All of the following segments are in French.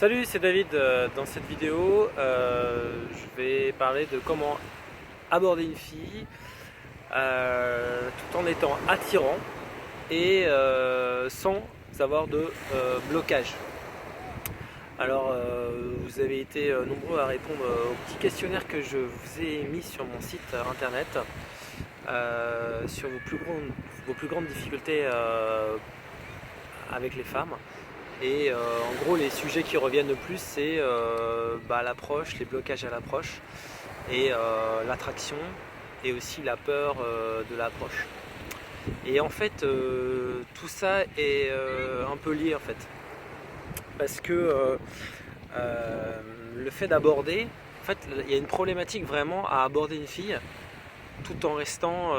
Salut, c'est David. Dans cette vidéo, je vais parler de comment aborder une fille tout en étant attirant et sans avoir de blocage. Alors, vous avez été nombreux à répondre au petit questionnaire que je vous ai mis sur mon site internet sur vos plus grandes difficultés avec les femmes. Et en gros, les sujets qui reviennent le plus, c'est l'approche, les blocages à l'approche, et l'attraction, et aussi la peur de l'approche. Et en fait, tout ça est un peu lié en fait, parce que le fait d'aborder, en fait, il y a une problématique vraiment à aborder une fille, tout en restant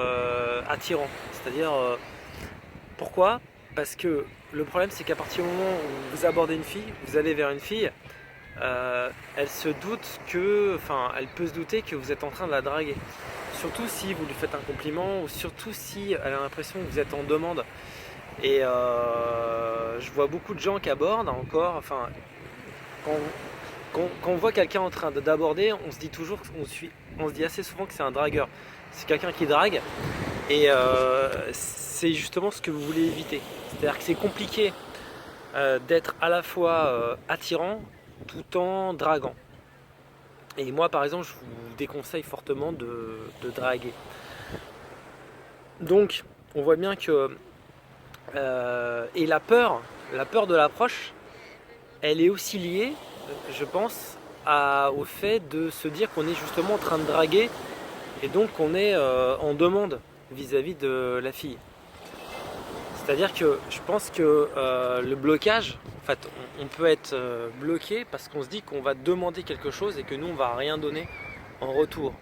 attirant. C'est-à-dire, pourquoi? Parce que le problème, c'est qu'à partir du moment où vous abordez une fille, vous allez vers une fille, elle peut se douter que vous êtes en train de la draguer. Surtout si vous lui faites un compliment, ou surtout si elle a l'impression que vous êtes en demande. Et je vois beaucoup de gens qui abordent encore, quand, quand on voit quelqu'un en train d'aborder, on se dit toujours, on se dit assez souvent que c'est un dragueur. C'est quelqu'un qui drague, et c'est justement ce que vous voulez éviter. C'est-à-dire que c'est compliqué d'être à la fois attirant tout en draguant. Et moi par exemple, je vous déconseille fortement de draguer. Donc on voit bien que et la peur de l'approche, elle est aussi liée, je pense, au fait de se dire qu'on est justement en train de draguer, et donc on est en demande vis-à-vis de la fille. C'est-à-dire que je pense que le blocage, en fait, on peut être bloqué parce qu'on se dit qu'on va demander quelque chose et que nous on va rien donner en retour.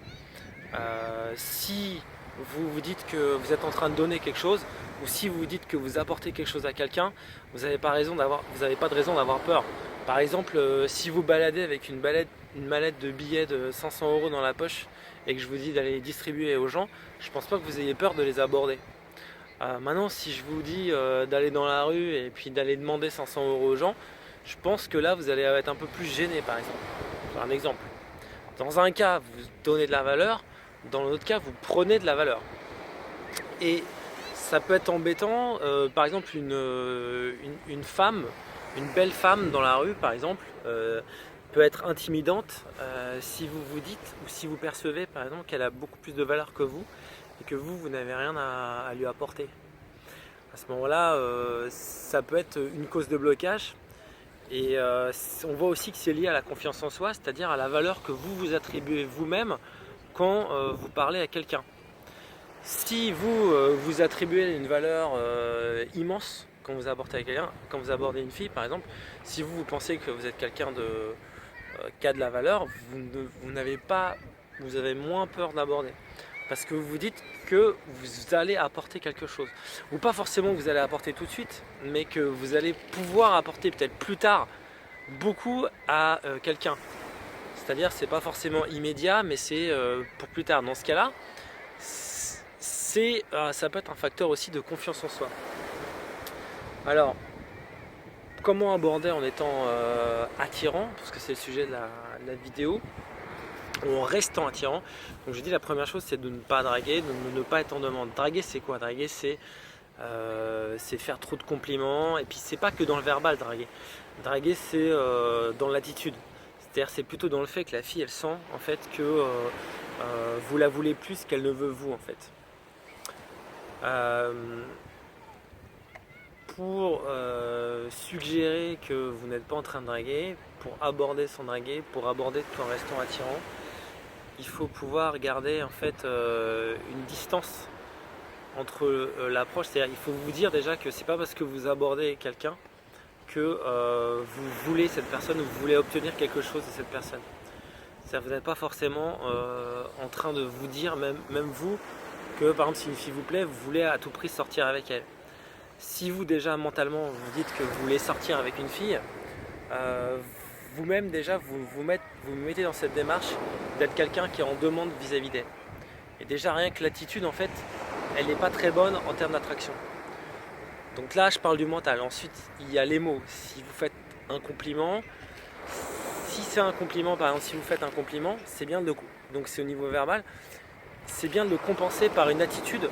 Si vous vous dites que vous êtes en train de donner quelque chose, ou si vous vous dites que vous apportez quelque chose à quelqu'un, vous n'avez pas de raison d'avoir peur. Par exemple, si vous baladez avec une mallette de billets de 500 € dans la poche et que je vous dis d'aller les distribuer aux gens, je pense pas que vous ayez peur de les aborder. Maintenant, si je vous dis d'aller dans la rue et puis d'aller demander 500 € aux gens, je pense que là vous allez être un peu plus gêné par exemple. C'est un exemple. Dans un cas, vous donnez de la valeur, dans l'autre cas, vous prenez de la valeur. Et ça peut être embêtant, par exemple une femme, une belle femme dans la rue par exemple, peut être intimidante si vous vous dites ou si vous percevez par exemple qu'elle a beaucoup plus de valeur que vous et que vous n'avez rien à lui apporter. À ce moment-là, ça peut être une cause de blocage. Et on voit aussi que c'est lié à la confiance en soi, c'est-à-dire à la valeur que vous vous attribuez vous-même quand vous parlez à quelqu'un. Si vous vous attribuez une valeur immense quand vous abordez quelqu'un, quand vous abordez une fille par exemple, si vous pensez que vous êtes quelqu'un qui a de la valeur, vous avez moins peur d'aborder. Parce que vous vous dites que vous allez apporter quelque chose. Ou pas forcément que vous allez apporter tout de suite, mais que vous allez pouvoir apporter peut-être plus tard beaucoup à quelqu'un. C'est-à-dire c'est pas forcément immédiat, mais c'est pour plus tard. Dans ce cas-là, ça peut être un facteur aussi de confiance en soi. Alors, comment aborder en étant attirant, parce que c'est le sujet de la vidéo, ou en restant attirant. Donc je dis la première chose, c'est de ne pas draguer, de ne pas être en demande. Draguer c'est quoi? Draguer c'est faire trop de compliments, et puis c'est pas que dans le verbal draguer. Draguer c'est dans l'attitude. C'est-à-dire c'est plutôt dans le fait que la fille elle sent en fait que vous la voulez plus qu'elle ne veut vous en fait. Pour suggérer que vous n'êtes pas en train de draguer, pour aborder sans draguer, pour aborder tout en restant attirant, il faut pouvoir garder en fait une distance entre l'approche. C'est-à-dire il faut vous dire déjà que c'est pas parce que vous abordez quelqu'un que vous voulez cette personne ou vous voulez obtenir quelque chose de cette personne. C'est-à-dire vous n'êtes pas forcément en train de vous dire, même vous, que par exemple si une fille vous plaît, vous voulez à tout prix sortir avec elle. Si vous déjà mentalement vous dites que vous voulez sortir avec une fille, vous-même déjà vous mettez dans cette démarche d'être quelqu'un qui est en demande vis-à-vis d'elle. Et déjà rien que l'attitude en fait, elle n'est pas très bonne en termes d'attraction. Donc là je parle du mental. Ensuite il y a les mots. Si vous faites un compliment, si c'est un compliment, par exemple, si vous faites un compliment, c'est bien de le, donc c'est au niveau verbal, c'est bien de le compenser par une attitude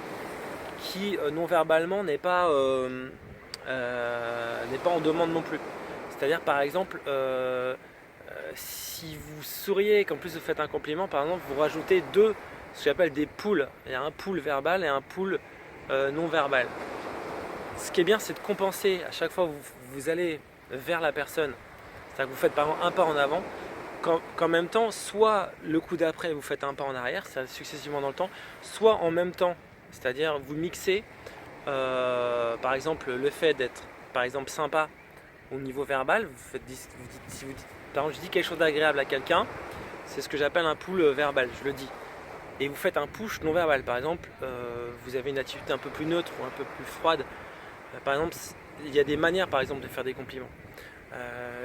qui non verbalement n'est pas en demande non plus. C'est-à-dire par exemple, si vous souriez et qu'en plus vous faites un compliment, par exemple, vous rajoutez ce que j'appelle des pools. Il y a un pool verbal et un pool non verbal. Ce qui est bien, c'est de compenser à chaque fois que vous allez vers la personne. C'est-à-dire que vous faites par exemple un pas en avant, qu'en même temps, soit le coup d'après vous faites un pas en arrière, ça successivement dans le temps, soit en même temps, c'est-à-dire vous mixez par exemple le fait d'être par exemple sympa au niveau verbal, si vous dites, par exemple je dis quelque chose d'agréable à quelqu'un, c'est ce que j'appelle un pull verbal, je le dis. Et vous faites un push non verbal, par exemple vous avez une attitude un peu plus neutre ou un peu plus froide. Par exemple, il y a des manières par exemple de faire des compliments.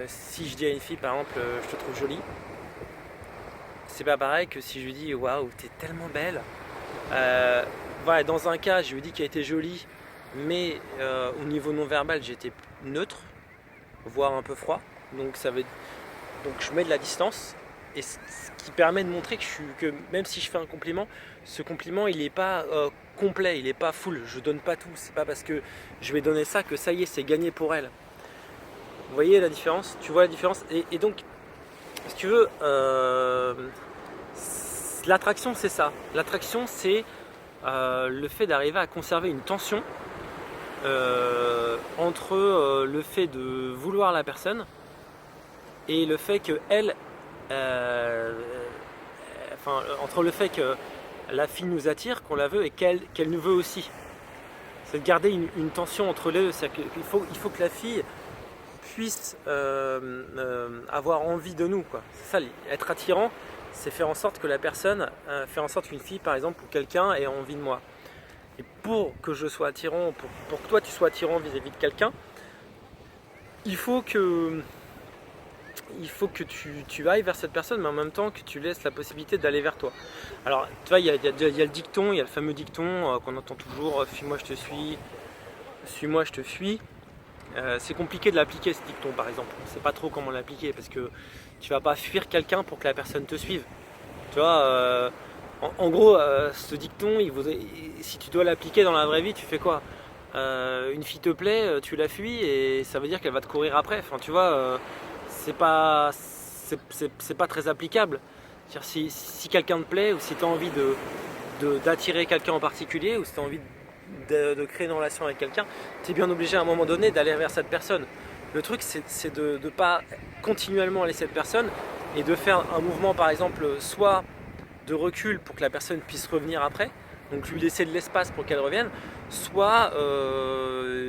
Si je dis à une fille par exemple je te trouve jolie, c'est pas pareil que si je lui dis waouh t'es tellement belle. Voilà, dans un cas je lui dis qu'elle était jolie, mais au niveau non verbal j'étais neutre, voire un peu froid, donc donc je mets de la distance, et ce qui permet de montrer que même si je fais un compliment, ce compliment il n'est pas complet, il n'est pas full, je donne pas tout, c'est pas parce que je vais donner ça que ça y est c'est gagné pour elle. Vous voyez la différence? Tu vois la différence? Et donc si tu veux, l'attraction c'est ça, l'attraction c'est le fait d'arriver à conserver une tension entre le fait de vouloir la personne et le fait que elle, entre le fait que la fille nous attire, qu'on la veut et qu'elle nous veut aussi. C'est de garder une tension entre les deux. C'est-à-dire qu'il faut que la fille puisse avoir envie de nous, quoi. C'est ça, être attirant, c'est faire en sorte que la personne, faire en sorte qu'une fille par exemple ou quelqu'un ait envie de moi. Et pour que je sois attirant, pour que toi tu sois attirant vis-à-vis de quelqu'un, il faut que tu ailles vers cette personne, mais en même temps que tu laisses la possibilité d'aller vers toi. Alors tu vois, il y a le dicton, il y a le fameux dicton qu'on entend toujours, fuis-moi je te suis-moi je te fuis. C'est compliqué de l'appliquer ce dicton par exemple, on ne sait pas trop comment l'appliquer parce que tu vas pas fuir quelqu'un pour que la personne te suive. Tu vois, en gros, ce dicton, si tu dois l'appliquer dans la vraie vie, tu fais quoi? Une fille te plaît, tu la fuis et ça veut dire qu'elle va te courir après. Enfin, tu vois, c'est pas très applicable. Si quelqu'un te plaît ou si tu as envie d'attirer quelqu'un en particulier ou si tu as envie de créer une relation avec quelqu'un, tu es bien obligé à un moment donné d'aller vers cette personne. Le truc, c'est de ne pas continuellement aller cette personne et de faire un mouvement, par exemple, soit de recul pour que la personne puisse revenir après, donc lui laisser de l'espace pour qu'elle revienne, soit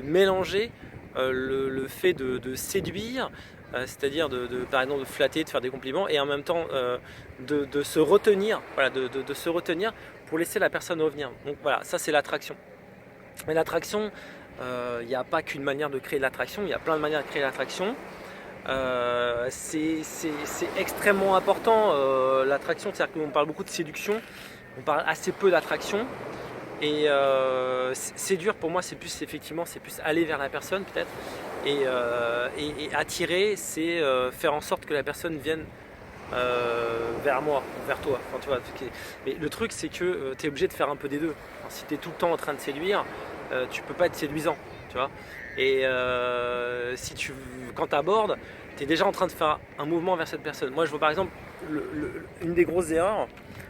mélanger le fait de séduire, c'est-à-dire par exemple de flatter, de faire des compliments, et en même temps de se retenir, voilà, de se retenir pour laisser la personne revenir. Donc voilà, ça c'est l'attraction. Mais l'attraction, il n'y a pas qu'une manière de créer l'attraction, il y a plein de manières de créer l'attraction. C'est extrêmement important l'attraction, c'est-à-dire qu'on parle beaucoup de séduction, on parle assez peu d'attraction, et séduire pour moi c'est plus aller vers la personne peut-être, et attirer c'est faire en sorte que la personne vienne vers moi, vers toi. Enfin, tu vois, mais le truc c'est que tu es obligé de faire un peu des deux. Alors, si tu es tout le temps en train de séduire, tu peux pas être séduisant, tu vois. Et quand tu abordes, tu es déjà en train de faire un mouvement vers cette personne. Moi je vois par exemple une des grosses erreurs,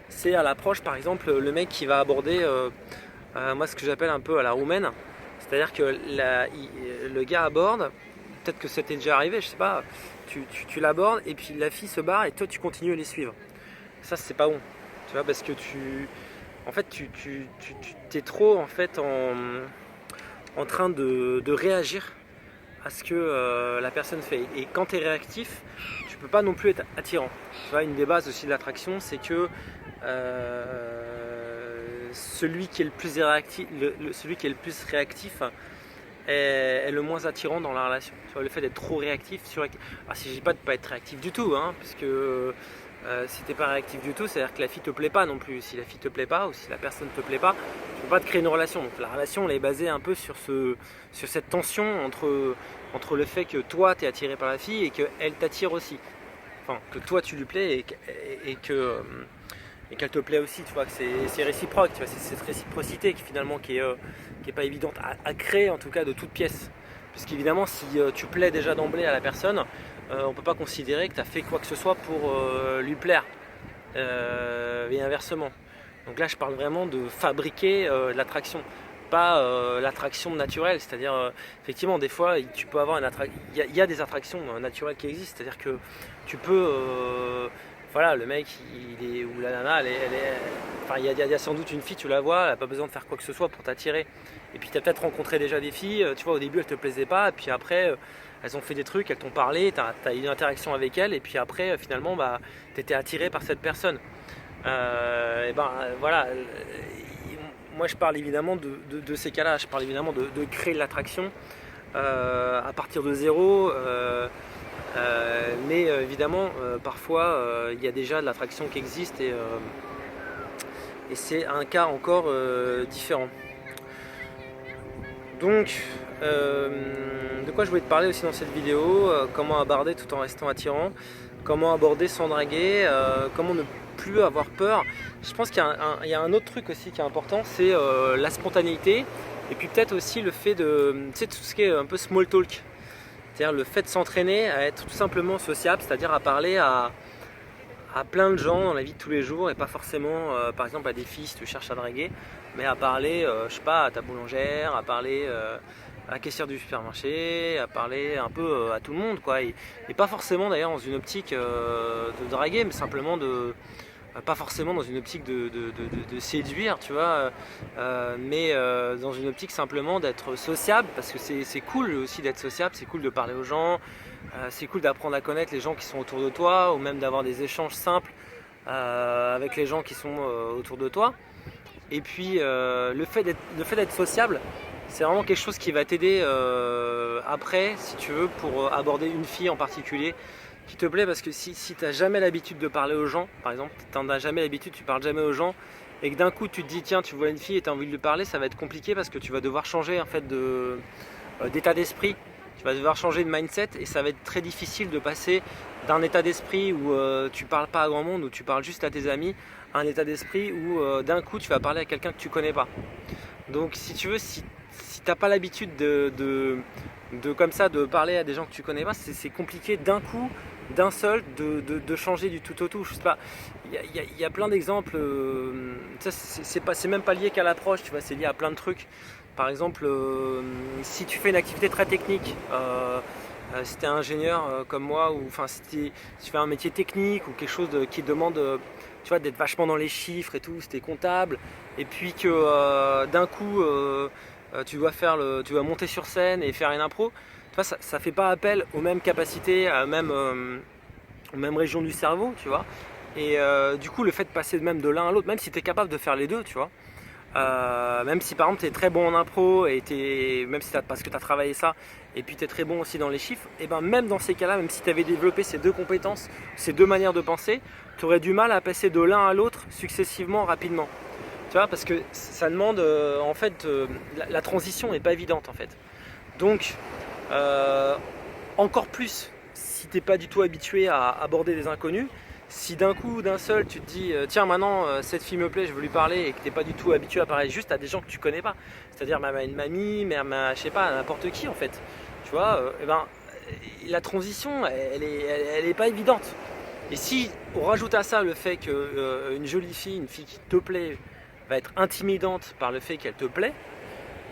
c'est à l'approche par exemple le mec qui va aborder moi ce que j'appelle un peu à la roumaine, c'est-à-dire que le gars aborde, peut-être que c'était déjà arrivé, je sais pas, tu l'abordes et puis la fille se barre et toi tu continues à les suivre. Ça c'est pas bon, tu vois, parce que tu es trop en fait en train de réagir à ce que la personne fait. Et quand tu es réactif, tu peux pas non plus être attirant. Tu vois, une des bases aussi de l'attraction, c'est que celui qui est le plus réactif est le moins attirant dans la relation. Tu vois, le fait d'être trop réactif, alors, si je dis pas de pas être réactif du tout, hein, parce que si t'es pas réactif du tout, c'est-à-dire que la fille te plaît pas non plus. Si la fille te plaît pas ou si la personne te plaît pas, tu peux pas te créer une relation. Donc la relation elle est basée un peu sur cette tension entre le fait que toi tu es attiré par la fille et qu'elle t'attire aussi. enfin que toi tu lui plais et qu'elle te plaît aussi, tu vois, que c'est réciproque, tu vois, c'est cette réciprocité qui finalement qui est pas évidente à créer en tout cas de toute pièce. Parce qu'évidemment si tu plais déjà d'emblée à la personne, on ne peut pas considérer que tu as fait quoi que ce soit pour lui plaire. Et inversement. Donc là je parle vraiment de fabriquer l'attraction, pas l'attraction naturelle, c'est-à-dire effectivement des fois tu peux avoir il y a des attractions naturelles qui existent, c'est-à-dire que tu peux voilà, le mec il est, ou la nana enfin il y a sans doute une fille, tu la vois, elle n'a pas besoin de faire quoi que ce soit pour t'attirer, et puis tu as peut-être rencontré déjà des filles, tu vois, au début elles te plaisaient pas, et puis après elles ont fait des trucs, elles t'ont parlé, tu as eu une interaction avec elles, et puis après finalement bah, tu étais attiré par cette personne. Et ben voilà, moi je parle évidemment de ces cas-là, je parle évidemment de créer l'attraction à partir de zéro, mais évidemment parfois il y a déjà de l'attraction qui existe et c'est un cas encore différent. Donc de quoi je voulais te parler aussi dans cette vidéo, comment aborder tout en restant attirant, comment aborder sans draguer, comment ne plus avoir peur. Je pense qu'il y a un autre truc aussi qui est important, c'est la spontanéité, et puis peut-être aussi le fait de, tu sais, tout ce qui est un peu small talk, c'est-à-dire le fait de s'entraîner à être tout simplement sociable, c'est-à-dire à parler à plein de gens dans la vie de tous les jours, et pas forcément par exemple à des filles si tu cherches à draguer, mais à parler je sais pas, à ta boulangère, à parler à la caissière du supermarché, à parler un peu à tout le monde quoi, et pas forcément d'ailleurs dans une optique de draguer, mais simplement pas forcément dans une optique de séduire, tu vois, mais dans une optique simplement d'être sociable, parce que c'est cool aussi d'être sociable, c'est cool de parler aux gens, c'est cool d'apprendre à connaître les gens qui sont autour de toi, ou même d'avoir des échanges simples avec les gens qui sont autour de toi. Et puis le fait d'être sociable, c'est vraiment quelque chose qui va t'aider après, si tu veux, pour aborder une fille en particulier qui te plaît, parce que si tu n'as jamais l'habitude de parler aux gens, par exemple, tu n'en as jamais l'habitude, tu parles jamais aux gens, et que d'un coup tu te dis tiens, tu vois une fille et tu as envie de lui parler, ça va être compliqué parce que tu vas devoir changer en fait d'état d'esprit, tu vas devoir changer de mindset, et ça va être très difficile de passer d'un état d'esprit où tu parles pas à grand monde, où tu parles juste à tes amis, à un état d'esprit où d'un coup tu vas parler à quelqu'un que tu connais pas. Donc si tu veux, si tu n'as pas l'habitude comme ça de parler à des gens que tu connais pas, c'est compliqué d'un coup, d'un seul, de changer du tout au tout. Je sais pas, il y a plein d'exemples, c'est même pas lié qu'à l'approche, tu vois, c'est lié à plein de trucs. Par exemple, si tu fais une activité très technique, si tu es ingénieur comme moi, ou enfin si tu fais un métier technique ou quelque chose qui demande tu vois, d'être vachement dans les chiffres et tout, si tu es comptable, et puis que d'un coup tu dois monter sur scène et faire une impro, tu vois, ça fait pas appel aux mêmes capacités, aux mêmes régions du cerveau, tu vois. Et du coup, le fait de passer même de l'un à l'autre, même si tu es capable de faire les deux, tu vois, même si par exemple tu es très bon en impro, et même si parce que tu as travaillé ça, et puis tu es très bon aussi dans les chiffres, et ben même dans ces cas-là, même si tu avais développé ces deux compétences, ces deux manières de penser, tu aurais du mal à passer de l'un à l'autre successivement, rapidement. Tu vois, parce que ça demande en fait la transition n'est pas évidente en fait. Donc encore plus si tu n'es pas du tout habitué à aborder des inconnus, si d'un coup, d'un seul, tu te dis tiens maintenant cette fille me plaît, je veux lui parler, et que tu n'es pas du tout habitué à parler juste à des gens que tu connais pas, c'est-à-dire même à une mamie, même à, je sais pas, à n'importe qui en fait, tu vois, et ben, la transition elle est pas évidente. Et si on rajoute à ça le fait qu'une jolie fille, une fille qui te plaît, va être intimidante par le fait qu'elle te plaît,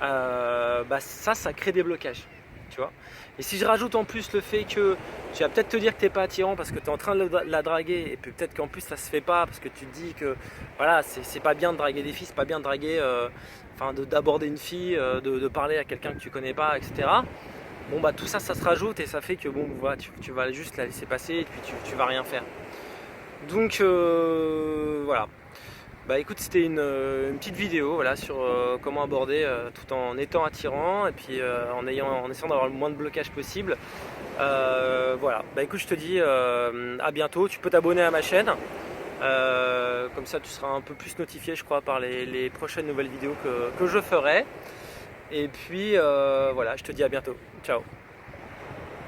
bah ça crée des blocages, tu vois. Et si je rajoute en plus le fait que tu vas peut-être te dire que tu n'es pas attirant parce que tu es en train de la draguer, et puis peut-être qu'en plus ça se fait pas parce que tu te dis que voilà, c'est pas bien de draguer des filles, c'est pas bien de draguer, d'aborder une fille, de parler à quelqu'un que tu connais pas, etc. Bon bah tout ça se rajoute, et ça fait que bon voilà, tu vas juste la laisser passer, et puis tu vas rien faire. Donc voilà. Bah écoute, c'était une petite vidéo voilà, sur comment aborder tout en étant attirant, et puis en essayant d'avoir le moins de blocage possible. Voilà, bah écoute, je te dis à bientôt. Tu peux t'abonner à ma chaîne, comme ça tu seras un peu plus notifié, je crois, par les prochaines nouvelles vidéos que je ferai. Et puis voilà, je te dis à bientôt. Ciao.